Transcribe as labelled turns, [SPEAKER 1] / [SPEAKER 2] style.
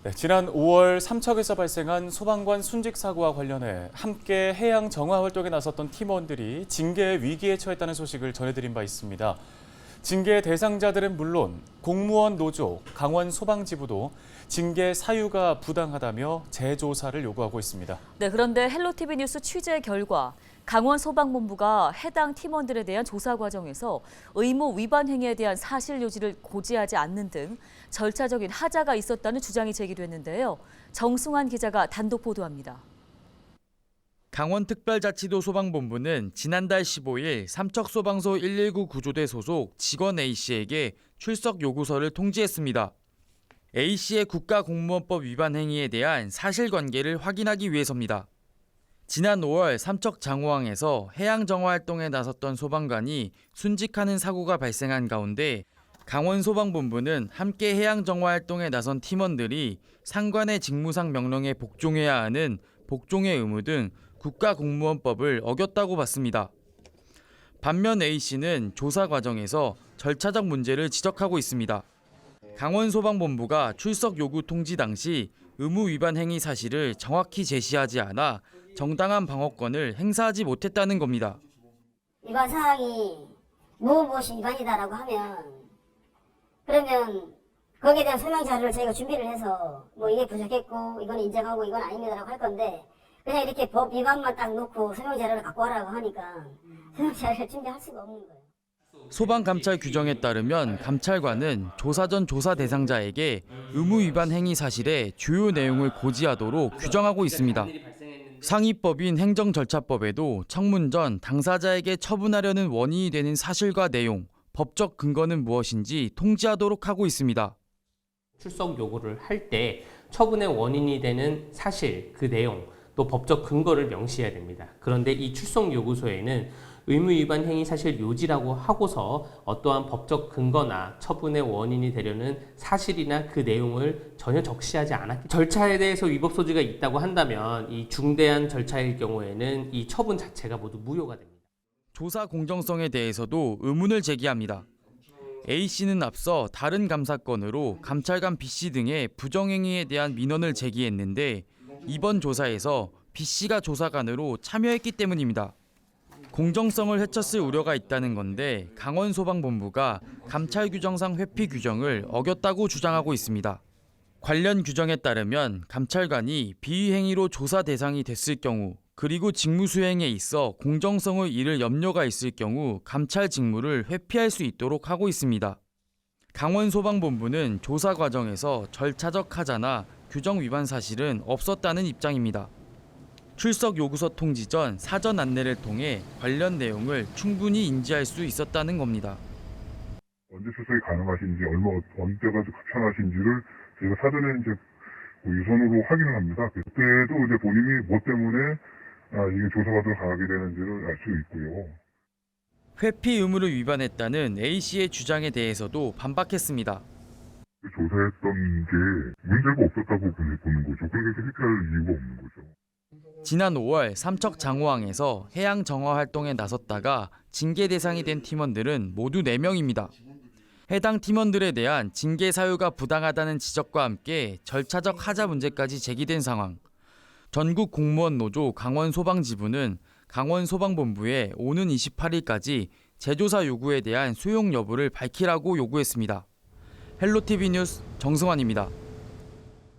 [SPEAKER 1] 네, 지난 5월 삼척에서 발생한 소방관 순직 사고와 관련해 함께 해양 정화 활동에 나섰던 팀원들이 징계 위기에 처했다는 소식을 전해드린 바 있습니다. 징계 대상자들은 물론 공무원 노조, 강원 소방지부도 징계 사유가 부당하다며 재조사를 요구하고 있습니다.
[SPEAKER 2] 네, 그런데 헬로티비 뉴스 취재 결과 강원 소방본부가 해당 팀원들에 대한 조사 과정에서 의무 위반 행위에 대한 사실 요지를 고지하지 않는 등 절차적인 하자가 있었다는 주장이 제기됐는데요. 정승환 기자가 단독 보도합니다.
[SPEAKER 3] 강원특별자치도 소방본부는 지난달 15일 삼척소방서 119 구조대 소속 직원 A씨에게 출석 요구서를 통지했습니다. A씨의 국가공무원법 위반 행위에 대한 사실관계를 확인하기 위해서입니다. 지난 5월 삼척 장호항에서 해양정화 활동에 나섰던 소방관이 순직하는 사고가 발생한 가운데 강원소방본부는 함께 해양정화 활동에 나선 팀원들이 상관의 직무상 명령에 복종해야 하는 복종의 의무 등 국가공무원법을 어겼다고 봤습니다. 반면 A씨는 조사 과정에서 절차적 문제를 지적하고 있습니다. 강원소방본부가 출석 요구 통지 당시 의무 위반 행위 사실을 정확히 제시하지 않아 정당한 방어권을 행사하지 못했다는 겁니다.
[SPEAKER 4] 위반 사항이 무엇이 위반이다라고 하면 그러면 거기에 대한 설명 자료를 저희가 준비를 해서 뭐 이게 부족했고 이건 인정하고 이건 아닙니다라고 할 건데 그냥 이렇게 법 위반만 딱 놓고 설명 자료를 갖고 와라고 하니까 설명 자료를 준비할 수가 없는 거예요.
[SPEAKER 3] 소방감찰 규정에 따르면 감찰관은 조사 전 조사 대상자에게 의무 위반 행위 사실의 주요 내용을 고지하도록 규정하고 있습니다. 상위법인 행정절차법에도 청문 전 당사자에게 처분하려는 원인이 되는 사실과 내용, 법적 근거는 무엇인지 통지하도록 하고 있습니다.
[SPEAKER 5] 출석 요구를 할 때 처분의 원인이 되는 사실, 그 내용, 또 법적 근거를 명시해야 됩니다. 그런데 이 출석 요구서에는 의무 위반 행위 사실 요지라고 하고서 어떠한 법적 근거나 처분의 원인이 되려는 사실이나 그 내용을 전혀 적시하지 않았기 때문에 절차에 대해서 위법 소지가 있다고 한다면 이 중대한 절차일 경우에는 이 처분 자체가 모두 무효가 됩니다.
[SPEAKER 3] 조사 공정성에 대해서도 의문을 제기합니다. A씨는 앞서 다른 감사건으로 감찰관 B씨 등의 부정행위에 대한 민원을 제기했는데 이번 조사에서 B씨가 조사관으로 참여했기 때문입니다. 공정성을 해쳤을 우려가 있다는 건데 강원소방본부가 감찰 규정상 회피 규정을 어겼다고 주장하고 있습니다. 관련 규정에 따르면 감찰관이 비위 행위로 조사 대상이 됐을 경우 그리고 직무 수행에 있어 공정성을 잃을 염려가 있을 경우 감찰 직무를 회피할 수 있도록 하고 있습니다. 강원소방본부는 조사 과정에서 절차적 하자나 규정 위반 사실은 없었다는 입장입니다. 출석 요구서 통지 전 사전 안내를 통해 관련 내용을 충분히 인지할 수 있었다는 겁니다.
[SPEAKER 6] 언제 출석이 가능하신지, 어느 때까지 귀찮으신지를 저희가 사전에 이제 유선으로 확인을 합니다. 그때도 이제 본인이 뭐 때문에 이게 조사가 더 강하게 되는지를 알 수 있고요.
[SPEAKER 3] 회피 의무를 위반했다는 A씨의 주장에 대해서도 반박했습니다.
[SPEAKER 6] 조사했던 게 문제가 없었다고 보는 거죠. 그러니까 회피할 이유가 없는 거죠.
[SPEAKER 3] 지난 5월 삼척 장호항에서 해양 정화 활동에 나섰다가 징계 대상이 된 팀원들은 모두 4명입니다. 해당 팀원들에 대한 징계 사유가 부당하다는 지적과 함께 절차적 하자 문제까지 제기된 상황. 전국 공무원 노조 강원소방지부는 강원소방본부에 오는 28일까지 재조사 요구에 대한 수용 여부를 밝히라고 요구했습니다. 헬로티비 뉴스 정승환입니다.